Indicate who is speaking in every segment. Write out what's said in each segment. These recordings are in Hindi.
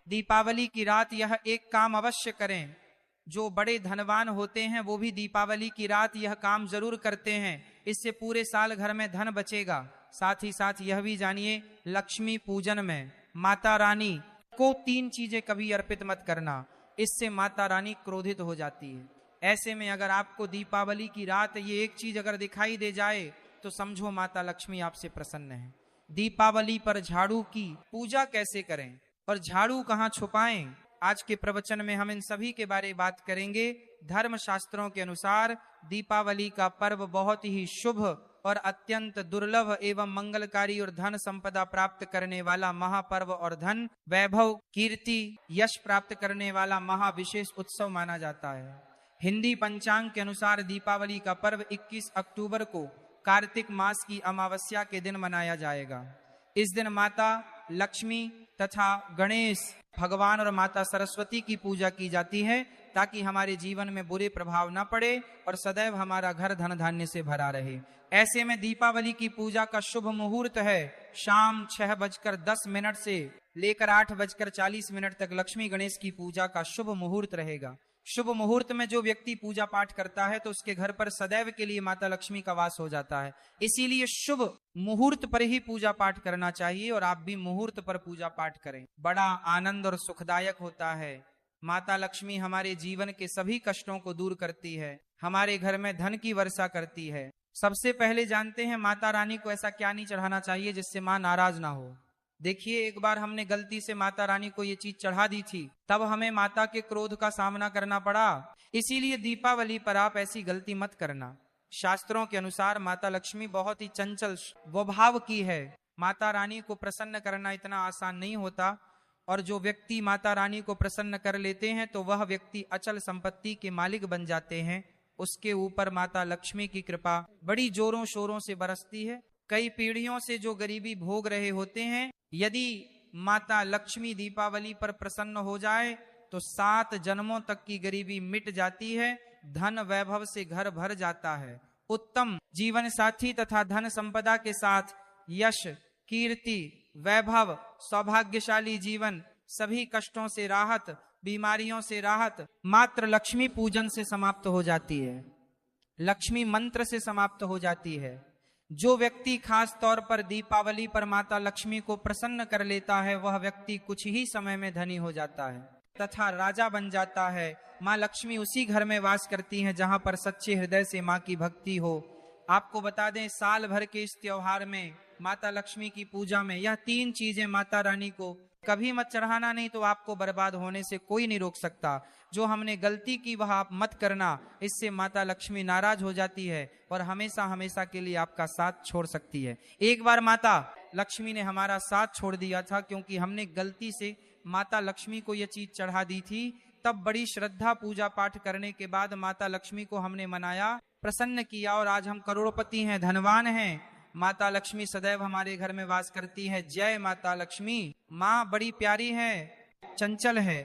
Speaker 1: दीपावली की रात यह एक काम अवश्य करें। जो बड़े धनवान होते हैं वो भी दीपावली की रात यह काम जरूर करते हैं। इससे पूरे साल घर में धन बचेगा। साथ ही साथ यह भी जानिए, लक्ष्मी पूजन में माता रानी को 3 चीजें कभी अर्पित मत करना, इससे माता रानी क्रोधित हो जाती है। ऐसे में अगर आपको दीपावली की रात ये एक चीज अगर दिखाई दे जाए तो समझो माता लक्ष्मी आपसे प्रसन्न है। दीपावली पर झाड़ू की पूजा कैसे करें और झाड़ू कहाँ छुपाएं, आज के प्रवचन में हम इन सभी के बारे में बात करेंगे। धर्म शास्त्रों के अनुसार दीपावली का पर्व बहुत ही शुभ और अत्यंत दुर्लभ एवं मंगलकारी और धन संपदा प्राप्त करने वाला महापर्व और धन वैभव कीर्ति यश प्राप्त करने वाला महाविशेष उत्सव माना जाता है। हिंदी पंचांग के अनुसार दीपावली का पर्व 21 अक्टूबर को कार्तिक मास की अमावस्या के दिन मनाया जाएगा। इस दिन माता लक्ष्मी तथा गणेश भगवान और माता सरस्वती की पूजा की जाती है ताकि हमारे जीवन में बुरे प्रभाव न पड़े और सदैव हमारा घर धन धान्य से भरा रहे। ऐसे में दीपावली की पूजा का शुभ मुहूर्त है शाम 6:10 से लेकर 8:40 तक लक्ष्मी गणेश की पूजा का शुभ मुहूर्त रहेगा। शुभ मुहूर्त में जो व्यक्ति पूजा पाठ करता है तो उसके घर पर सदैव के लिए माता लक्ष्मी का वास हो जाता है। इसीलिए शुभ मुहूर्त पर ही पूजा पाठ करना चाहिए और आप भी मुहूर्त पर पूजा पाठ करें। बड़ा आनंद और सुखदायक होता है। माता लक्ष्मी हमारे जीवन के सभी कष्टों को दूर करती है, हमारे घर में धन की वर्षा करती है। सबसे पहले जानते हैं माता रानी को ऐसा क्या नहीं चढ़ाना चाहिए जिससे माँ नाराज ना हो। देखिए, एक बार हमने गलती से माता रानी को ये चीज चढ़ा दी थी, तब हमें माता के क्रोध का सामना करना पड़ा। इसीलिए दीपावली पर आप ऐसी गलती मत करना। शास्त्रों के अनुसार माता लक्ष्मी बहुत ही चंचल स्वभाव की है। माता रानी को प्रसन्न करना इतना आसान नहीं होता और जो व्यक्ति माता रानी को प्रसन्न कर लेते हैं तो वह व्यक्ति अचल संपत्ति के मालिक बन जाते हैं। उसके ऊपर माता लक्ष्मी की कृपा बड़ी जोरों शोरों से बरसती है। कई पीढ़ियों से जो गरीबी भोग रहे होते हैं, यदि माता लक्ष्मी दीपावली पर प्रसन्न हो जाए तो 7 जन्मों तक की गरीबी मिट जाती है, धन वैभव से घर भर जाता है। उत्तम जीवन साथी तथा धन संपदा के साथ यश कीर्ति वैभव सौभाग्यशाली जीवन, सभी कष्टों से राहत, बीमारियों से राहत मात्र लक्ष्मी पूजन से समाप्त हो जाती है, लक्ष्मी मंत्र से समाप्त हो जाती है। जो व्यक्ति खास तौर पर दीपावली पर माता लक्ष्मी को प्रसन्न कर लेता है वह व्यक्ति कुछ ही समय में धनी हो जाता है तथा राजा बन जाता है। माँ लक्ष्मी उसी घर में वास करती हैं जहां पर सच्चे हृदय से माँ की भक्ति हो। आपको बता दें, साल भर के इस त्योहार में माता लक्ष्मी की पूजा में यह 3 चीजें माता रानी को कभी मत चढ़ाना, नहीं तो आपको बर्बाद होने से कोई नहीं रोक सकता। जो हमने गलती की वह आप मत करना, इससे माता लक्ष्मी नाराज हो जाती है और हमेशा हमेशा के लिए आपका साथ छोड़ सकती है। एक बार माता लक्ष्मी ने हमारा साथ छोड़ दिया था क्योंकि हमने गलती से माता लक्ष्मी को यह चीज चढ़ा दी थी। तब बड़ी श्रद्धा पूजा पाठ करने के बाद माता लक्ष्मी को हमने मनाया, प्रसन्न किया और आज हम करोड़पति हैं, धनवान हैं। माता लक्ष्मी सदैव हमारे घर में वास करती है। जय माता लक्ष्मी। माँ बड़ी प्यारी है, चंचल है,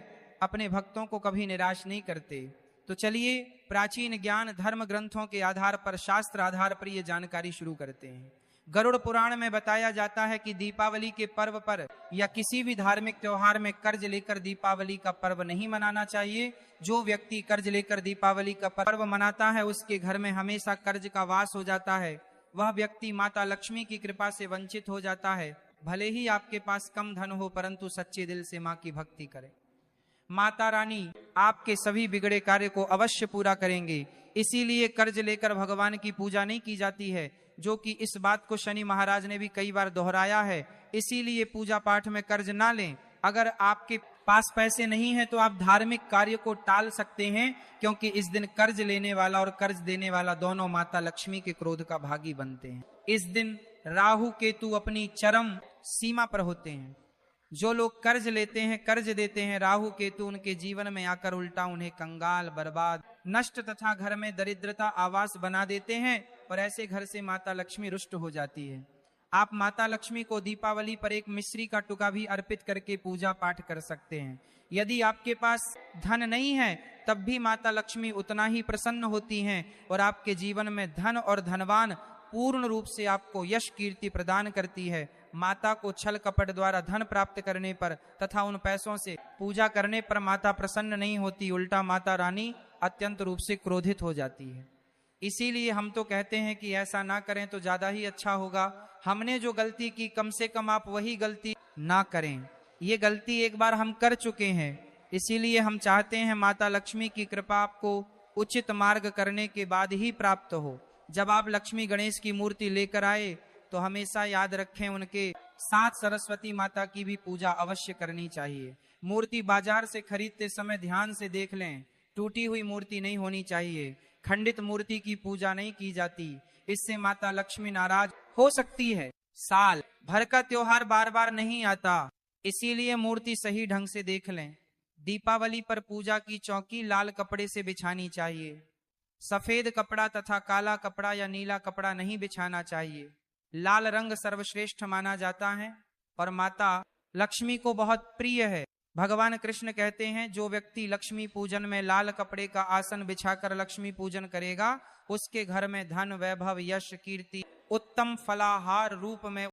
Speaker 1: अपने भक्तों को कभी निराश नहीं करते। तो चलिए प्राचीन ज्ञान धर्म ग्रंथों के आधार पर, शास्त्र आधार पर ये जानकारी शुरू करते हैं। गरुड़ पुराण में बताया जाता है कि दीपावली के पर्व पर या किसी भी धार्मिक त्योहार में कर्ज लेकर दीपावली का पर्व नहीं मनाना चाहिए। जो व्यक्ति कर्ज लेकर दीपावली का पर्व मनाता है उसके घर में हमेशा कर्ज का वास हो जाता है। वह व्यक्ति माता लक्ष्मी की कृपा से वंचित हो जाता है। भले ही आपके पास कम धन हो परंतु सच्चे दिल से माँ की भक्ति करें। माता रानी आपके सभी बिगड़े कार्य को अवश्य पूरा करेंगे। इसीलिए कर्ज लेकर भगवान की पूजा नहीं की जाती है, जो कि इस बात को शनि महाराज ने भी कई बार दोहराया है। इसीलिए पूजा पाठ में कर्ज ना लें। अगर आपके पास पैसे नहीं है तो आप धार्मिक कार्य को टाल सकते हैं, क्योंकि इस दिन कर्ज लेने वाला और कर्ज देने वाला दोनों माता लक्ष्मी के क्रोध का भागी बनते हैं। इस दिन राहु केतु अपनी चरम सीमा पर होते हैं। जो लोग कर्ज लेते हैं, कर्ज देते हैं, राहु केतु उनके जीवन में आकर उल्टा उन्हें कंगाल, बर्बाद, नष्ट तथा घर में दरिद्रता आवास बना देते हैं और ऐसे घर से माता लक्ष्मी रुष्ट हो जाती है। आप माता लक्ष्मी को दीपावली पर एक मिश्री का टुका भी अर्पित करके पूजा पाठ कर सकते हैं। यदि आपके पास धन नहीं है तब भी माता लक्ष्मी उतना ही प्रसन्न होती हैं और आपके जीवन में धन और धनवान पूर्ण रूप से आपको यश कीर्ति प्रदान करती है। माता को छल कपट द्वारा धन प्राप्त करने पर तथा उन पैसों से पूजा करने पर माता प्रसन्न नहीं होती, उल्टा माता रानी अत्यंत रूप से क्रोधित हो जाती है। इसीलिए हम तो कहते हैं कि ऐसा ना करें तो ज्यादा ही अच्छा होगा। हमने जो गलती की कम से कम आप वही गलती ना करें। ये गलती एक बार हम कर चुके हैं, इसीलिए हम चाहते हैं माता लक्ष्मी की कृपा आपको उचित मार्ग करने के बाद ही प्राप्त हो। जब आप लक्ष्मी गणेश की मूर्ति लेकर आए तो हमेशा याद रखें उनके साथ सरस्वती माता की भी पूजा अवश्य करनी चाहिए। मूर्ति बाजार से खरीदते समय ध्यान से देख लें, टूटी हुई मूर्ति नहीं होनी चाहिए। खंडित मूर्ति की पूजा नहीं की जाती, इससे माता लक्ष्मी नाराज हो सकती है। साल भर का त्योहार बार बार नहीं आता, इसीलिए मूर्ति सही ढंग से देख लें। दीपावली पर पूजा की चौकी लाल कपड़े से बिछानी चाहिए। सफेद कपड़ा तथा काला कपड़ा या नीला कपड़ा नहीं बिछाना चाहिए। लाल रंग सर्वश्रेष्ठ माना जाता है और माता लक्ष्मी को बहुत प्रिय है। भगवान कृष्ण कहते हैं, जो व्यक्ति लक्ष्मी पूजन में लाल कपड़े का आसन बिछाकर लक्ष्मी पूजन करेगा, उसके घर में धन, वैभव, यश, कीर्ति, उत्तम फलाहार रूप में